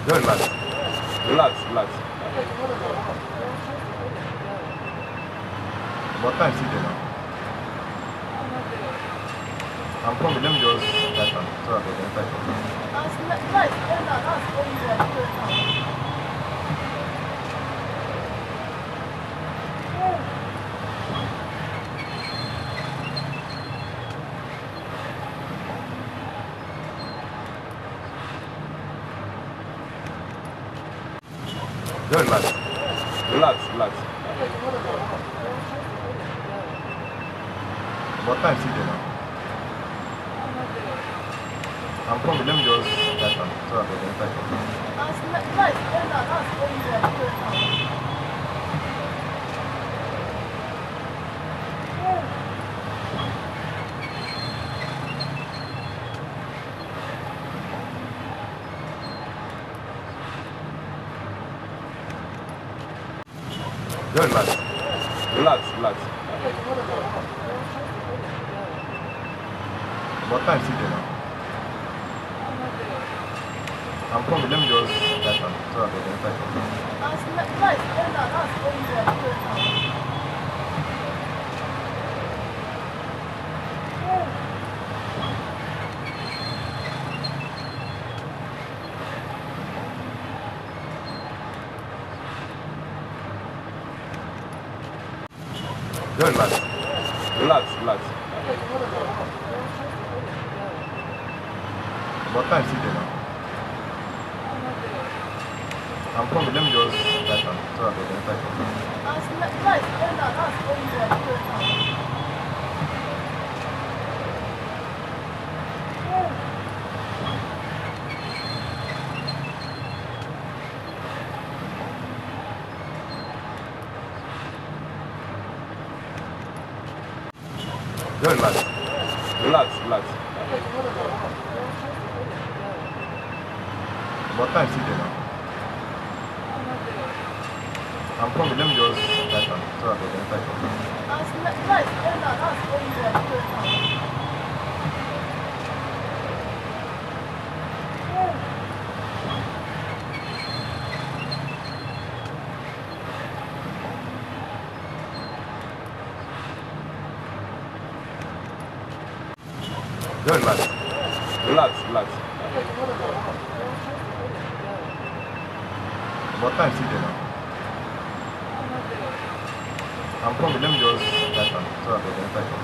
Just relax. Relax, relax. What time is it now? I'm coming. Let me just type am so I can type am. Just relax. Relax, relax. What time is it now? I'm coming. Let me just type am so I can type am. Just relax. Relax, relax. What time is it now? I'm coming. Let me just type am so I can type am. Just relax. Relax, relax. What time is it now? I'm coming. Let me just type am so I can type am. Just relax. Relax, relax. What time is it now? I'm coming. Let me just type am so I can type am. Just relax. Relax, relax. What time is it now? I'm coming. Let me just type am so I can type am.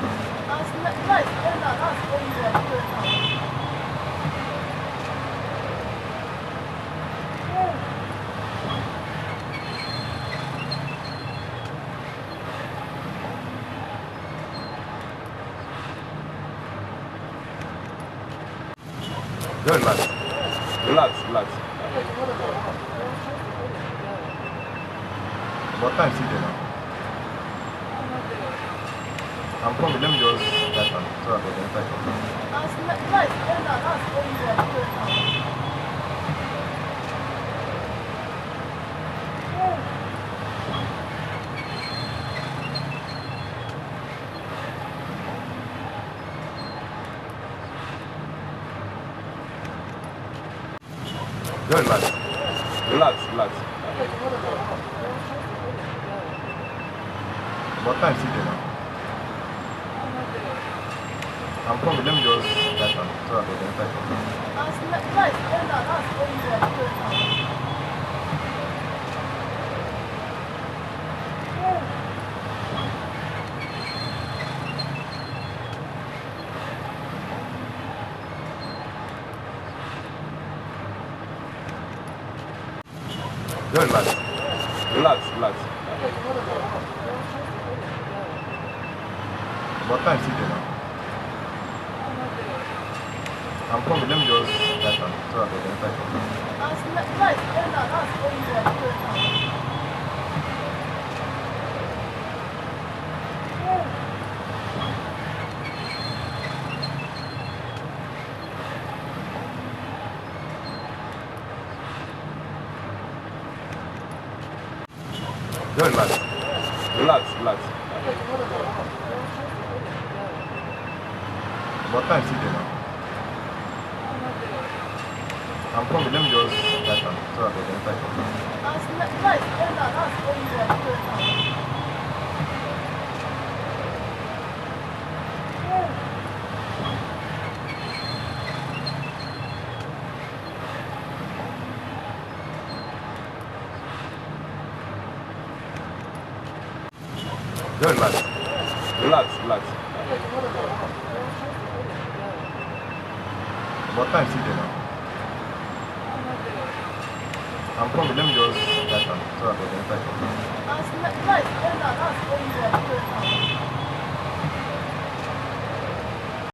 Just relax. Relax, relax. What time is it now? I'm coming. Let me just type am so I can type am. Just relax. Relax, relax. What time is it now? I'm coming. Let me just type am so I can type am. Just relax. Relax, relax. What time is it now? I'm coming. Let me just type am so I can type am. Just relax. Relax, relax. What time is it now? I'm coming. Let me just type Tecno, so that they can type. Just relax. Relax. What time is it now? I'm coming, let me just type so that they can type.